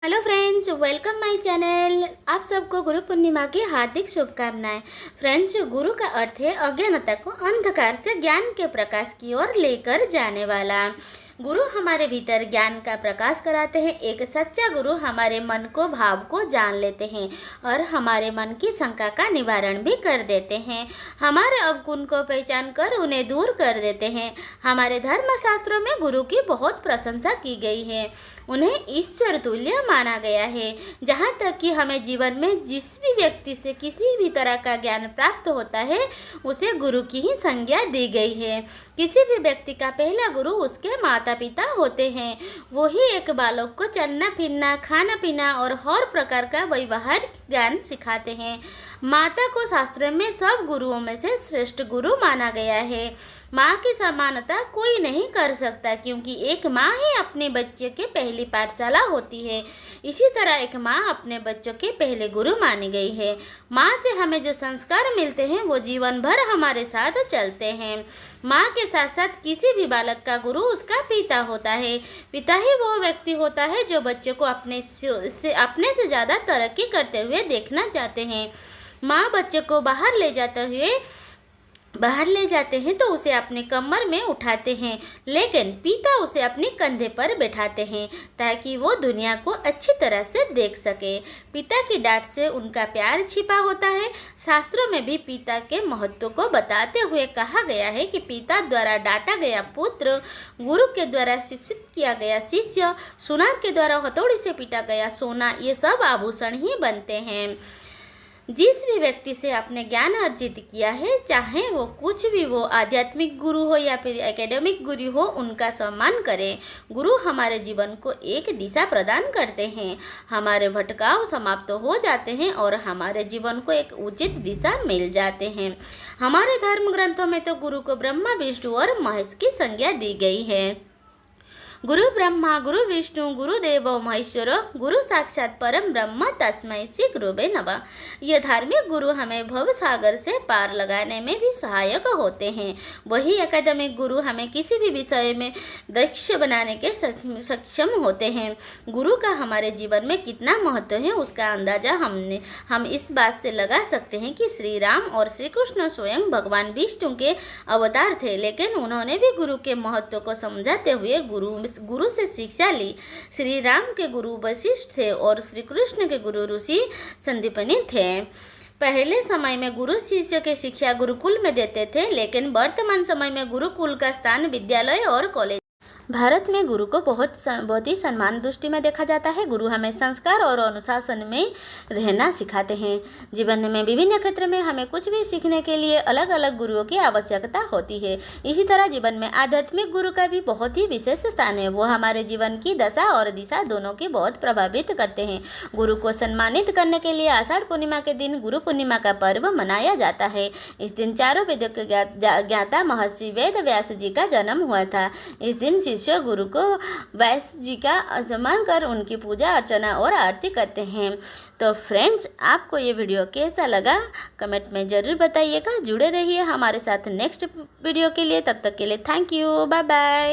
Hello friends, welcome my channel. आप सबको गुरु पूर्णिमा की हार्दिक शुभकामनाएं। फ्रेंड्स, गुरु का अर्थ है अज्ञानता को अंधकार से ज्ञान के प्रकाश की ओर लेकर जाने वाला। गुरु हमारे भीतर ज्ञान का प्रकाश कराते हैं। एक सच्चा गुरु हमारे मन को भाव को जान लेते हैं और हमारे मन की शंका का निवारण भी कर देते हैं। हमारे अवगुण को पहचान कर उन्हें दूर कर देते हैं। हमारे धर्म शास्त्रों में गुरु की बहुत प्रशंसा की गई है। उन्हें ईश्वर तुल्य माना गया है। जहाँ तक कि हमें जीवन में जिस भी व्यक्ति से किसी भी तरह का ज्ञान प्राप्त होता है उसे गुरु की ही संज्ञा दी गई है। किसी भी व्यक्ति का पहला गुरु उसके माता पिता होते हैं। वही एक बालक को चलना फिरना, खाना पीना और हर प्रकार का व्यवहारिक ज्ञान सिखाते हैं। माता को शास्त्र में सब गुरुओं में से श्रेष्ठ गुरु माना गया है। माँ की समानता कोई नहीं कर सकता, क्योंकि एक माँ ही अपने बच्चे के पहली पाठशाला होती है। इसी तरह एक माँ अपने बच्चों के पहले गुरु मानी गई है। माँ से हमें जो संस्कार मिलते हैं वो जीवन भर हमारे साथ चलते हैं। माँ के साथ साथ किसी भी बालक का गुरु उसका पिता होता है। पिता ही वो व्यक्ति होता है जो बच्चे को अपने से ज़्यादा तरक्की करते हुए देखना चाहते हैं। माँ बच्चे को बाहर ले जाते हैं तो उसे अपने कमर में उठाते हैं, लेकिन पिता उसे अपने कंधे पर बैठाते हैं ताकि वो दुनिया को अच्छी तरह से देख सके। पिता की डांट से उनका प्यार छिपा होता है। शास्त्रों में भी पिता के महत्व को बताते हुए कहा गया है कि पिता द्वारा डांटा गया पुत्र, गुरु के द्वारा शिक्षित किया गया शिष्य, सुनार के द्वारा हथौड़ी से पीटा गया सोना, ये सब आभूषण ही बनते हैं। जिस भी व्यक्ति से आपने ज्ञान अर्जित किया है, चाहे वो कुछ भी हो, आध्यात्मिक गुरु हो या फिर एकेडमिक गुरु हो, उनका सम्मान करें। गुरु हमारे जीवन को एक दिशा प्रदान करते हैं। हमारे भटकाव समाप्त हो जाते हैं और हमारे जीवन को एक उचित दिशा मिल जाते हैं। हमारे धर्म ग्रंथों में तो गुरु को ब्रह्मा, विष्णु और महेश की संज्ञा दी गई है। गुरु ब्रह्मा, गुरु विष्णु, गुरुदेवो महेश्वर, गुरु साक्षात परम ब्रह्म, तस्मै श्री गुरुवे नमः। ये धार्मिक गुरु हमें भव सागर से पार लगाने में भी सहायक होते हैं। वही एकेडमिक गुरु हमें किसी भी विषय में दक्ष बनाने के सक्षम होते हैं। गुरु का हमारे जीवन में कितना महत्व है उसका अंदाजा हम इस बात से लगा सकते हैं कि श्री राम और श्री कृष्ण स्वयं भगवान विष्णु के अवतार थे, लेकिन उन्होंने भी गुरु के महत्व को समझाते हुए गुरु से शिक्षा ली। श्री राम के गुरु वशिष्ठ थे और श्री कृष्ण के गुरु ऋषि संदीपनी थे। पहले समय में गुरु शिष्य के शिक्षा गुरुकुल में देते थे, लेकिन वर्तमान समय में गुरुकुल का स्थान विद्यालय और कॉलेज। भारत में गुरु को बहुत ही सम्मान दृष्टि में देखा जाता है। गुरु हमें संस्कार और अनुशासन में रहना सिखाते हैं। जीवन में विभिन्न क्षेत्र में हमें कुछ भी सीखने के लिए अलग अलग गुरुओं की आवश्यकता होती है। इसी तरह जीवन में आध्यात्मिक गुरु का भी बहुत ही विशेष स्थान है। वो हमारे जीवन की दशा और दिशा दोनों की बहुत प्रभावित करते हैं। गुरु को सम्मानित करने के लिए आषाढ़ पूर्णिमा के दिन गुरु पूर्णिमा का पर्व मनाया जाता है। इस दिन चारों वेदों के ज्ञाता महर्षि वेद व्यास जी का जन्म हुआ था। इस दिन शिष्य गुरु को व्यास जी का सम्मान कर उनकी पूजा अर्चना और आरती करते हैं। तो फ्रेंड्स, आपको ये वीडियो कैसा लगा कमेंट में ज़रूर बताइएगा। जुड़े रहिए हमारे साथ नेक्स्ट वीडियो के लिए। तब तक के लिए थैंक यू, बाय बाय।